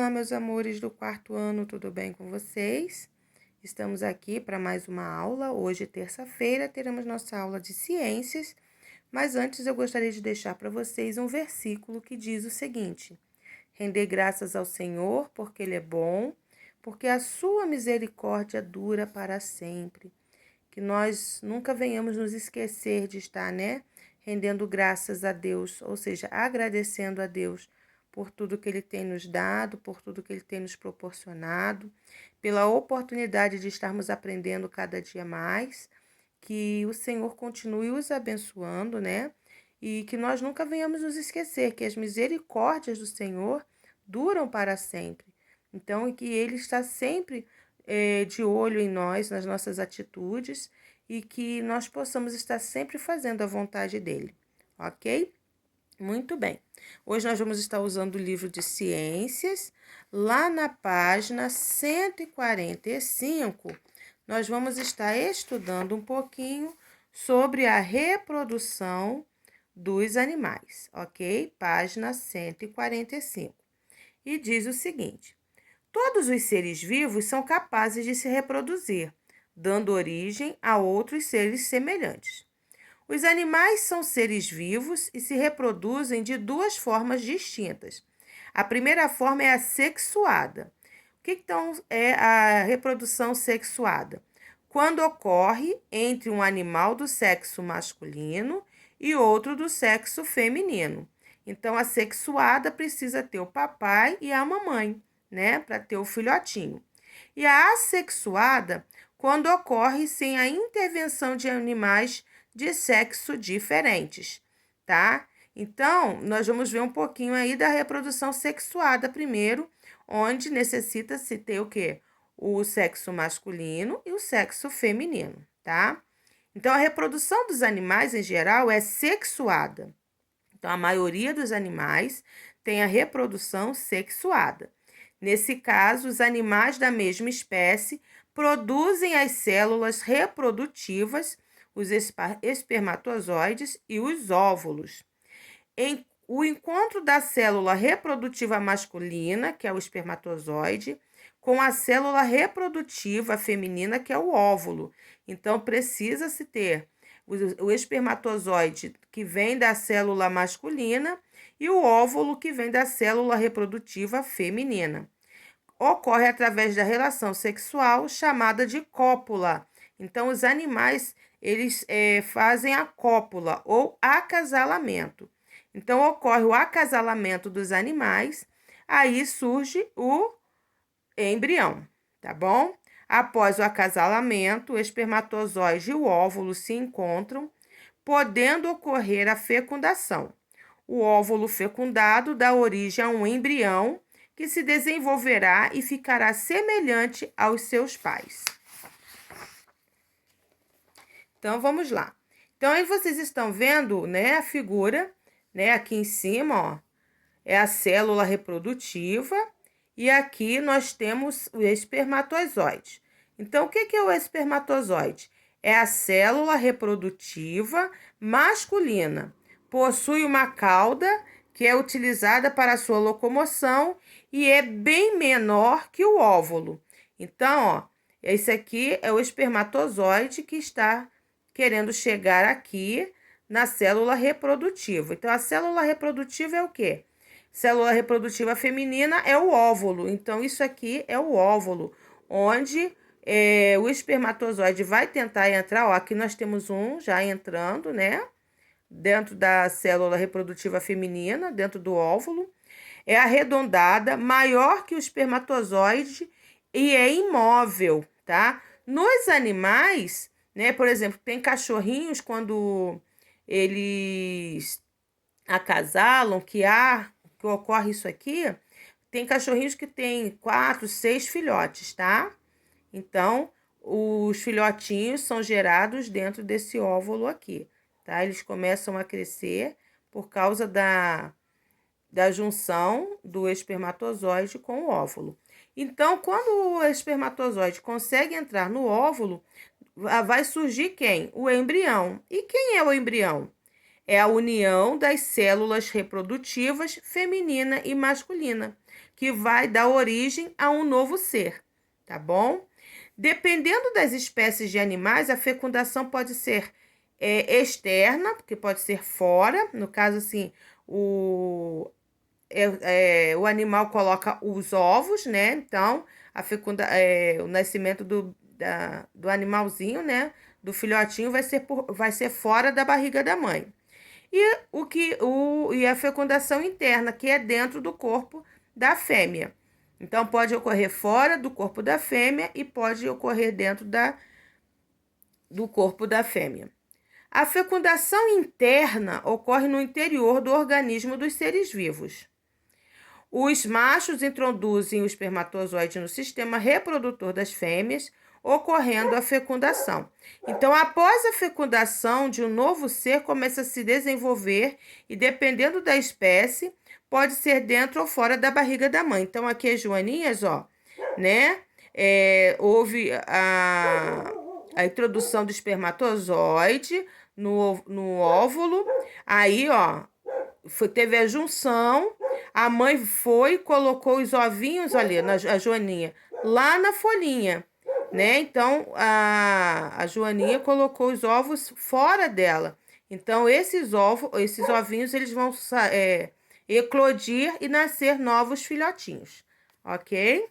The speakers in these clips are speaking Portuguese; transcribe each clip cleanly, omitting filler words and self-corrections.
Olá, meus amores do quarto ano, tudo bem com vocês? Estamos aqui para mais uma aula. Hoje, terça-feira, teremos nossa aula de ciências, mas antes eu gostaria de deixar para vocês um versículo que diz o seguinte: render graças ao Senhor, porque Ele é bom, porque a sua misericórdia dura para sempre. Que nós nunca venhamos nos esquecer de estar, rendendo graças a Deus, ou seja, agradecendo a Deus por tudo que Ele tem nos dado, por tudo que Ele tem nos proporcionado, pela oportunidade de estarmos aprendendo cada dia mais, que o Senhor continue os abençoando, E que nós nunca venhamos nos esquecer que as misericórdias do Senhor duram para sempre. Então, que Ele está sempre de olho em nós, nas nossas atitudes, e que nós possamos estar sempre fazendo a vontade dEle, ok? Muito bem. Hoje nós vamos estar usando o livro de ciências. Lá na página 145, nós vamos estar estudando um pouquinho sobre a reprodução dos animais, ok? Página 145. E diz o seguinte: todos os seres vivos são capazes de se reproduzir, dando origem a outros seres semelhantes. Os animais são seres vivos e se reproduzem de duas formas distintas. A primeira forma é a sexuada. O que então é a reprodução sexuada? Quando ocorre entre um animal do sexo masculino e outro do sexo feminino. Então, a sexuada precisa ter o papai e a mamãe, para ter o filhotinho. E a assexuada, quando ocorre sem a intervenção de animais de sexo diferentes, tá? Então, nós vamos ver um pouquinho aí da reprodução sexuada primeiro, onde necessita-se ter o quê? O sexo masculino e o sexo feminino, tá? Então, a reprodução dos animais, em geral, é sexuada. Então, a maioria dos animais tem a reprodução sexuada. Nesse caso, os animais da mesma espécie produzem as células reprodutivas, os espermatozoides e os óvulos. O encontro da célula reprodutiva masculina, que é o espermatozoide, com a célula reprodutiva feminina, que é o óvulo. Então, precisa-se ter o espermatozoide que vem da célula masculina e o óvulo que vem da célula reprodutiva feminina. Ocorre através da relação sexual chamada de cópula. Então, os animais, eles fazem a cópula ou acasalamento. Então, ocorre o acasalamento dos animais, aí surge o embrião, tá bom? Após o acasalamento, o espermatozoide e o óvulo se encontram, podendo ocorrer a fecundação. O óvulo fecundado dá origem a um embrião que se desenvolverá e ficará semelhante aos seus pais. Então, vamos lá. Então, aí vocês estão vendo, a figura, aqui em cima, ó, é a célula reprodutiva e aqui nós temos o espermatozoide. Então, o que é o espermatozoide? É a célula reprodutiva masculina. Possui uma cauda que é utilizada para a sua locomoção e é bem menor que o óvulo. Então, ó, esse aqui é o espermatozoide que está querendo chegar aqui na célula reprodutiva. Então, a célula reprodutiva é o quê? Célula reprodutiva feminina é o óvulo. Então, isso aqui é o óvulo, onde o espermatozoide vai tentar entrar. Ó, aqui nós temos um já entrando, dentro da célula reprodutiva feminina, dentro do óvulo. É arredondada, maior que o espermatozoide e é imóvel, tá? Nos animais, por exemplo, tem cachorrinhos quando eles acasalam, que ocorre isso aqui, tem cachorrinhos que têm 4, 6 filhotes, tá? Então, os filhotinhos são gerados dentro desse óvulo aqui, tá? Eles começam a crescer por causa da junção do espermatozoide com o óvulo. Então, quando o espermatozoide consegue entrar no óvulo, vai surgir quem? O embrião. E quem é o embrião? É a união das células reprodutivas feminina e masculina. que vai dar origem a um novo ser, tá bom? Dependendo das espécies de animais, a fecundação pode ser externa, porque pode ser fora, no caso assim, o animal coloca os ovos, né? Então, o nascimento do animalzinho, né? Do filhotinho vai ser fora da barriga da mãe. E a fecundação interna, que é dentro do corpo da fêmea. Então, pode ocorrer fora do corpo da fêmea e pode ocorrer dentro do corpo da fêmea. A fecundação interna ocorre no interior do organismo dos seres vivos. Os machos introduzem o espermatozoide no sistema reprodutor das fêmeas, ocorrendo a fecundação. Então, após a fecundação de um novo ser, começa a se desenvolver e, dependendo da espécie, pode ser dentro ou fora da barriga da mãe. Então, aqui as joaninhas, ó, né? Houve a introdução do espermatozoide no óvulo. Aí, ó, teve a junção. A mãe foi e colocou os ovinhos ali, a joaninha, lá na folhinha, né? Então, a joaninha colocou os ovos fora dela. Então, esses ovinhos, eles vão eclodir e nascer novos filhotinhos, ok?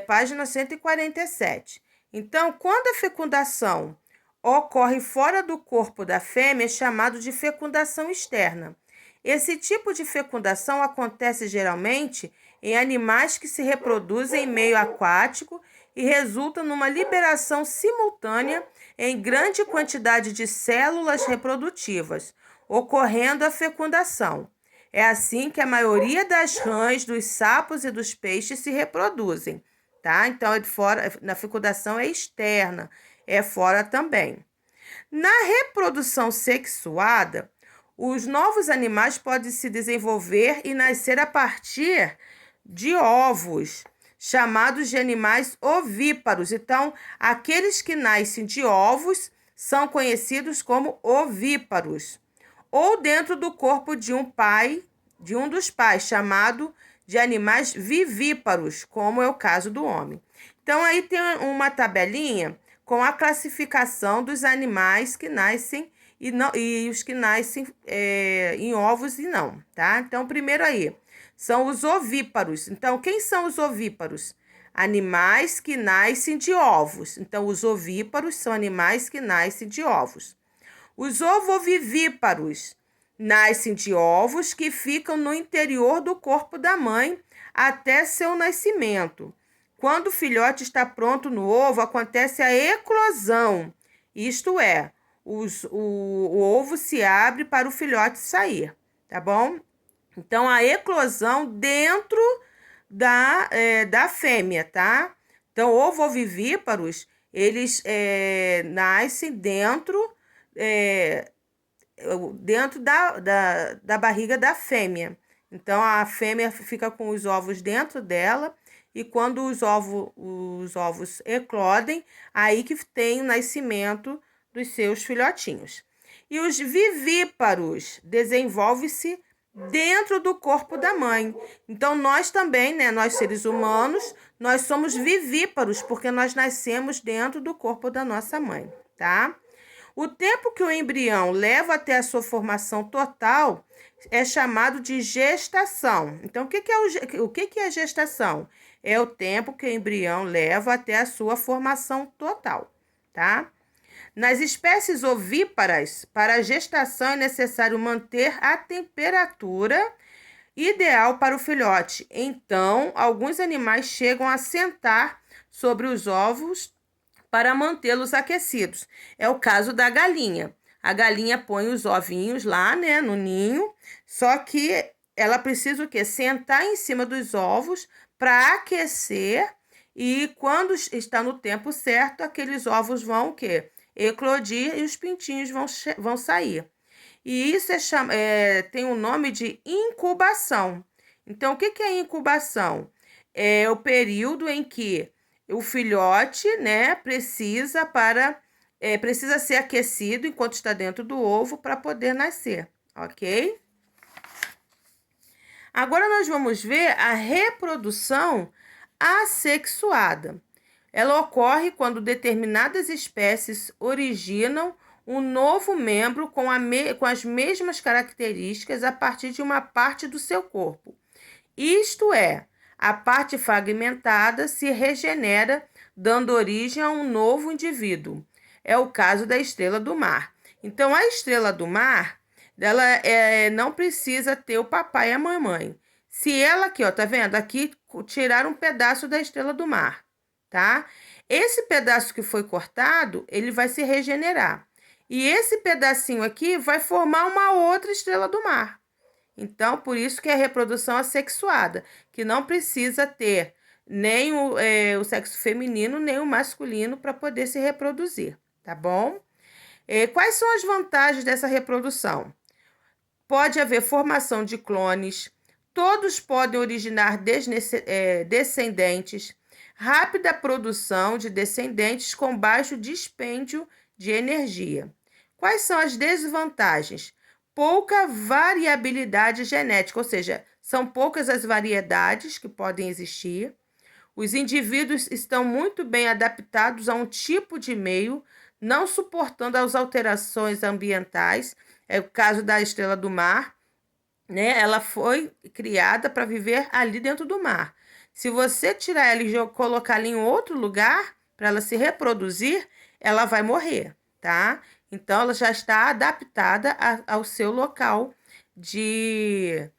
Página 147. Então, quando a fecundação ocorre fora do corpo da fêmea, é chamado de fecundação externa. Esse tipo de fecundação acontece geralmente em animais que se reproduzem em meio aquático e resulta numa liberação simultânea em grande quantidade de células reprodutivas, ocorrendo a fecundação. É assim que a maioria das rãs, dos sapos e dos peixes se reproduzem, tá? Então, na fecundação é externa, é fora também. Na reprodução sexuada, os novos animais podem se desenvolver e nascer a partir de ovos, chamados de animais ovíparos. Então, aqueles que nascem de ovos são conhecidos como ovíparos. Ou dentro do corpo de um dos pais, chamado de animais vivíparos, como é o caso do homem. Então, aí tem uma tabelinha com a classificação dos animais que nascem e os que nascem em ovos e não, tá? Então, primeiro aí, são os ovíparos. Então, quem são os ovíparos? Animais que nascem de ovos. Então, os ovíparos são animais que nascem de ovos. Os ovovivíparos nascem de ovos que ficam no interior do corpo da mãe até seu nascimento. Quando o filhote está pronto no ovo, acontece a eclosão, isto é, o ovo se abre para o filhote sair, tá bom? Então, a eclosão dentro da fêmea, tá? Então, ovovivíparos, eles nascem dentro da barriga da fêmea. Então, a fêmea fica com os ovos dentro dela e quando os ovos eclodem, aí que tem o nascimento dos seus filhotinhos. E os vivíparos desenvolvem-se dentro do corpo da mãe. Então, nós também, né, nós seres humanos, nós somos vivíparos, porque nós nascemos dentro do corpo da nossa mãe, tá? O tempo que o embrião leva até a sua formação total é chamado de gestação. Então, o que é gestação? É o tempo que o embrião leva até a sua formação total, tá? Nas espécies ovíparas, para a gestação é necessário manter a temperatura ideal para o filhote. Então, alguns animais chegam a sentar sobre os ovos para mantê-los aquecidos. É o caso da galinha. A galinha põe os ovinhos lá, né, no ninho, só que ela precisa o quê? Sentar em cima dos ovos para aquecer e quando está no tempo certo, aqueles ovos vão o quê? Eclodir e os pintinhos vão sair. E isso tem o nome de incubação. Então, o que é incubação? É o período em que o filhote, né, precisa ser aquecido enquanto está dentro do ovo para poder nascer, ok? Agora nós vamos ver a reprodução assexuada. Ela ocorre quando determinadas espécies originam um novo membro com as mesmas características a partir de uma parte do seu corpo. Isto é, a parte fragmentada se regenera, dando origem a um novo indivíduo. É o caso da estrela do mar. Então, a estrela do mar, ela não precisa ter o papai e a mamãe. Se ela aqui, ó, tá vendo? Aqui tiraram um pedaço da estrela do mar, tá? Esse pedaço que foi cortado, ele vai se regenerar. E esse pedacinho aqui vai formar uma outra estrela do mar. Então, por isso que é a reprodução assexuada, que não precisa ter nem o sexo feminino, nem o masculino para poder se reproduzir, tá bom? Quais são as vantagens dessa reprodução? Pode haver formação de clones, todos podem originar descendentes, rápida produção de descendentes com baixo dispêndio de energia. Quais são as desvantagens? Pouca variabilidade genética, ou seja, são poucas as variedades que podem existir. Os indivíduos estão muito bem adaptados a um tipo de meio, não suportando as alterações ambientais. É o caso da estrela do mar, né? Ela foi criada para viver ali dentro do mar. Se você tirar ela e colocar ela em outro lugar, para ela se reproduzir, ela vai morrer, tá? Então, ela já está adaptada ao seu local de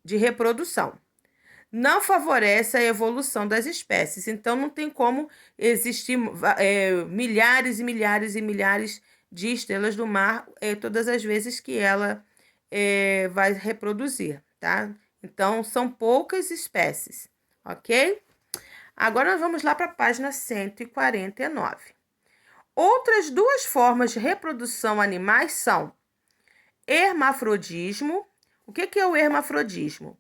reprodução. Não favorece a evolução das espécies. Então, não tem como existir milhares e milhares e milhares de estrelas do mar todas as vezes que ela vai reproduzir, tá? Então, são poucas espécies, ok? Agora, nós vamos lá para a página 149. Outras duas formas de reprodução animais são hermafrodismo. O que é o hermafrodismo?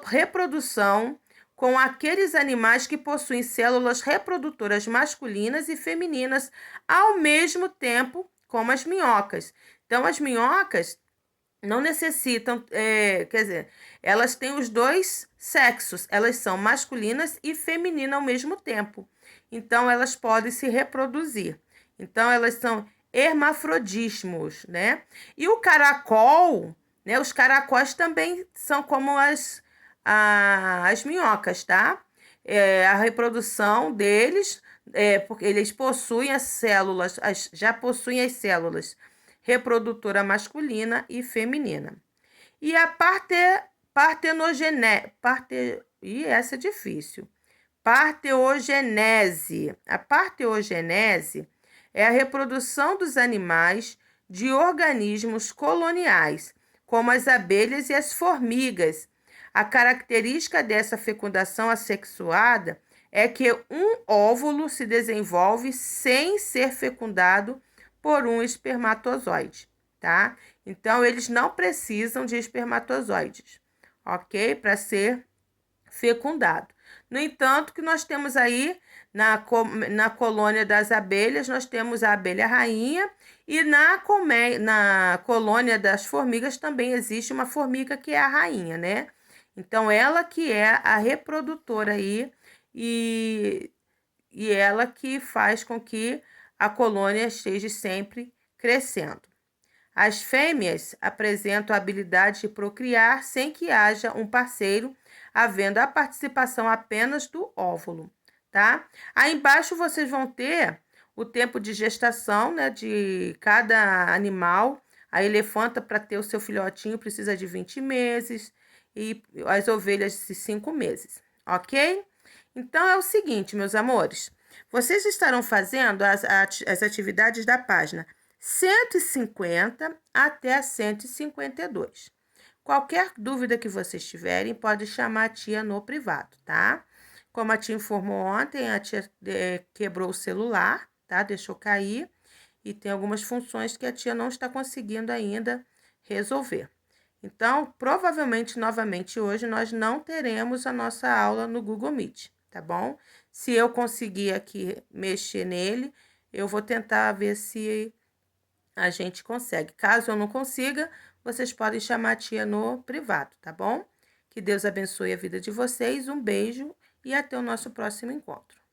Reprodução com aqueles animais que possuem células reprodutoras masculinas e femininas ao mesmo tempo, como as minhocas. Então, as minhocas não necessitam, elas têm os dois sexos, elas são masculinas e femininas ao mesmo tempo. Então, elas podem se reproduzir. Então, elas são hermafrodismos, né? E o caracol, né? Os caracóis também são como as minhocas, tá? A reprodução deles, porque eles possuem as células, já possuem as células reprodutora masculina e feminina. E a essa é difícil. Parteogenese. A parteogenese é a reprodução dos animais de organismos coloniais, como as abelhas e as formigas. A característica dessa fecundação assexuada é que um óvulo se desenvolve sem ser fecundado por um espermatozoide, tá? Então, eles não precisam de espermatozoides, ok? Para ser fecundado. No entanto, que nós temos aí na colônia das abelhas, nós temos a abelha rainha e na colônia das formigas também existe uma formiga que é a rainha, né? Então, ela que é a reprodutora aí e ela que faz com que a colônia esteja sempre crescendo. As fêmeas apresentam a habilidade de procriar sem que haja um parceiro, havendo a participação apenas do óvulo, tá? Aí embaixo vocês vão ter o tempo de gestação, né, de cada animal. A elefanta, para ter o seu filhotinho, precisa de 20 meses e as ovelhas de 5 meses, ok? Então, é o seguinte, meus amores, vocês estarão fazendo as atividades da página 150 até a 152. Qualquer dúvida que vocês tiverem, pode chamar a tia no privado, tá? Como a tia informou ontem, a tia quebrou o celular, tá? Deixou cair e tem algumas funções que a tia não está conseguindo ainda resolver. Então, provavelmente, novamente, hoje nós não teremos a nossa aula no Google Meet, tá bom? Se eu conseguir aqui mexer nele, eu vou tentar ver se a gente consegue. Caso eu não consiga, vocês podem chamar a tia no privado, tá bom? Que Deus abençoe a vida de vocês. Um beijo e até o nosso próximo encontro.